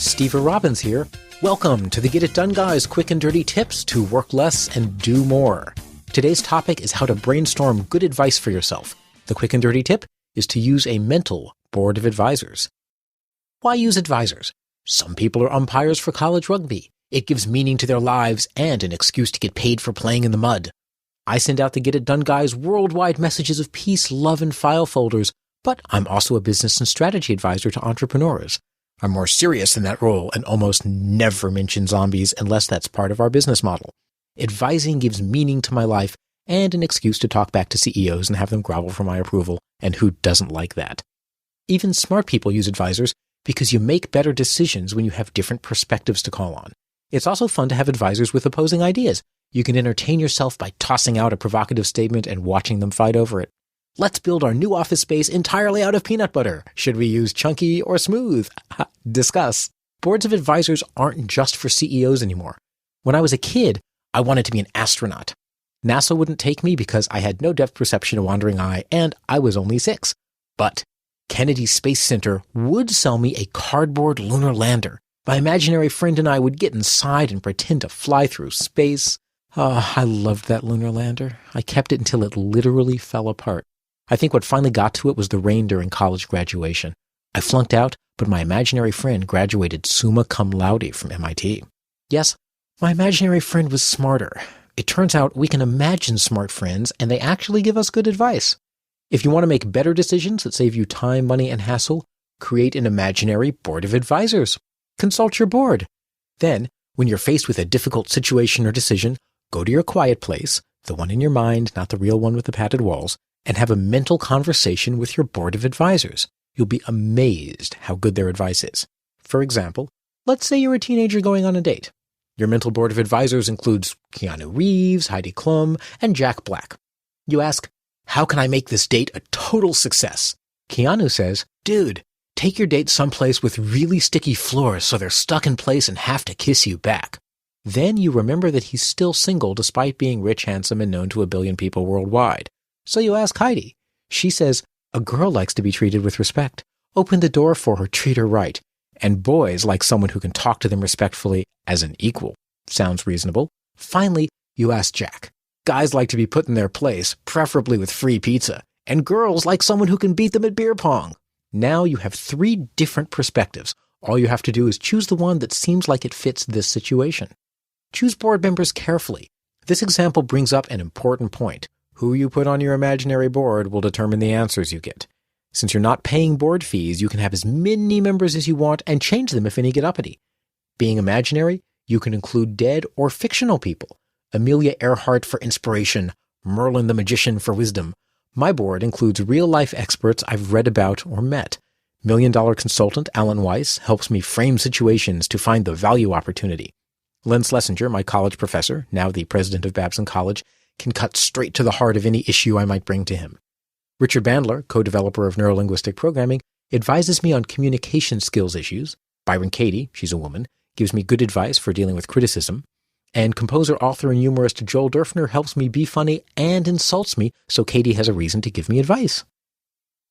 Steve Robbins here. Welcome to the Get It Done Guys quick and dirty tips to work less and do more. Today's topic is how to brainstorm good advice for yourself. The quick and dirty tip is to use a mental board of advisors. Why use advisors? Some people are umpires for college rugby. It gives meaning to their lives and an excuse to get paid for playing in the mud. I send out the Get It Done Guys worldwide messages of peace, love, and file folders, but I'm also a business and strategy advisor to entrepreneurs. I'm more serious in that role and almost never mention zombies unless that's part of our business model. Advising gives meaning to my life and an excuse to talk back to CEOs and have them grovel for my approval, and who doesn't like that? Even smart people use advisors because you make better decisions when you have different perspectives to call on. It's also fun to have advisors with opposing ideas. You can entertain yourself by tossing out a provocative statement and watching them fight over it. Let's build our new office space entirely out of peanut butter. Should we use chunky or smooth? Discuss. Boards of advisors aren't just for CEOs anymore. When I was a kid, I wanted to be an astronaut. NASA wouldn't take me because I had no depth perception, a wandering eye, and I was only 6. But Kennedy Space Center would sell me a cardboard lunar lander. My imaginary friend and I would get inside and pretend to fly through space. I loved that lunar lander. I kept it until it literally fell apart. I think what finally got to it was the rain during college graduation. I flunked out, but my imaginary friend graduated summa cum laude from MIT. Yes, my imaginary friend was smarter. It turns out we can imagine smart friends, and they actually give us good advice. If you want to make better decisions that save you time, money, and hassle, create an imaginary board of advisors. Consult your board. Then, when you're faced with a difficult situation or decision, go to your quiet place, the one in your mind, not the real one with the padded walls, and have a mental conversation with your board of advisors. You'll be amazed how good their advice is. For example, let's say you're a teenager going on a date. Your mental board of advisors includes Keanu Reeves, Heidi Klum, and Jack Black. You ask, how can I make this date a total success? Keanu says, dude, take your date someplace with really sticky floors so they're stuck in place and have to kiss you back. Then you remember that he's still single despite being rich, handsome, and known to a billion people worldwide. So you ask Heidi. She says, a girl likes to be treated with respect. Open the door for her, treat her right. And boys like someone who can talk to them respectfully as an equal. Sounds reasonable. Finally, you ask Jack. Guys like to be put in their place, preferably with free pizza. And girls like someone who can beat them at beer pong. Now you have 3 different perspectives. All you have to do is choose the one that seems like it fits this situation. Choose board members carefully. This example brings up an important point. Who you put on your imaginary board will determine the answers you get. Since you're not paying board fees, you can have as many members as you want and change them if any get uppity. Being imaginary, you can include dead or fictional people. Amelia Earhart for inspiration, Merlin the Magician for wisdom. My board includes real-life experts I've read about or met. $1 Million consultant Alan Weiss helps me frame situations to find the value opportunity. Len Schlesinger, my college professor, now the president of Babson College, can cut straight to the heart of any issue I might bring to him. Richard Bandler, co-developer of neurolinguistic programming, advises me on communication skills issues. Byron Katie, she's a woman, gives me good advice for dealing with criticism. And composer, author, and humorist Joel Durfner helps me be funny and insults me, so Katie has a reason to give me advice.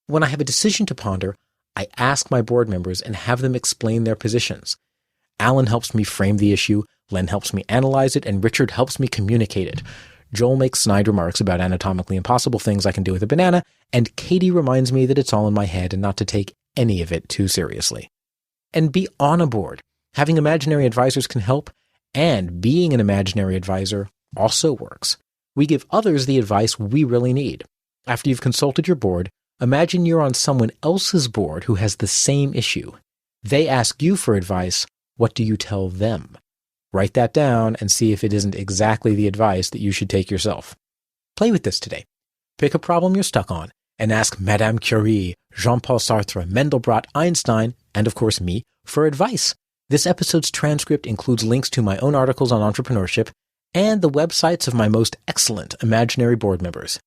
When I have a decision to ponder, I ask my board members and have them explain their positions. Alan helps me frame the issue, Len helps me analyze it, and Richard helps me communicate it. Joel makes snide remarks about anatomically impossible things I can do with a banana, and Katie reminds me that it's all in my head and not to take any of it too seriously. And be on a board. Having imaginary advisors can help, and being an imaginary advisor also works. We give others the advice we really need. After you've consulted your board, imagine you're on someone else's board who has the same issue. They ask you for advice. What do you tell them? Write that down and see if it isn't exactly the advice that you should take yourself. Play with this today. Pick a problem you're stuck on and ask Madame Curie, Jean-Paul Sartre, Mandelbrot, Einstein, and of course me, for advice. This episode's transcript includes links to my own articles on entrepreneurship and the websites of my most excellent imaginary board members.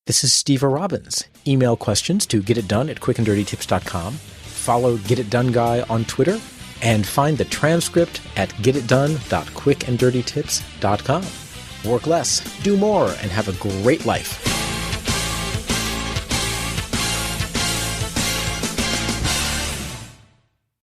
This is Steve Robbins. Email questions to getitdone@quickanddirtytips.com. Follow Get It Done Guy on Twitter. And find the transcript at getitdone.quickanddirtytips.com. Work less, do more, and have a great life.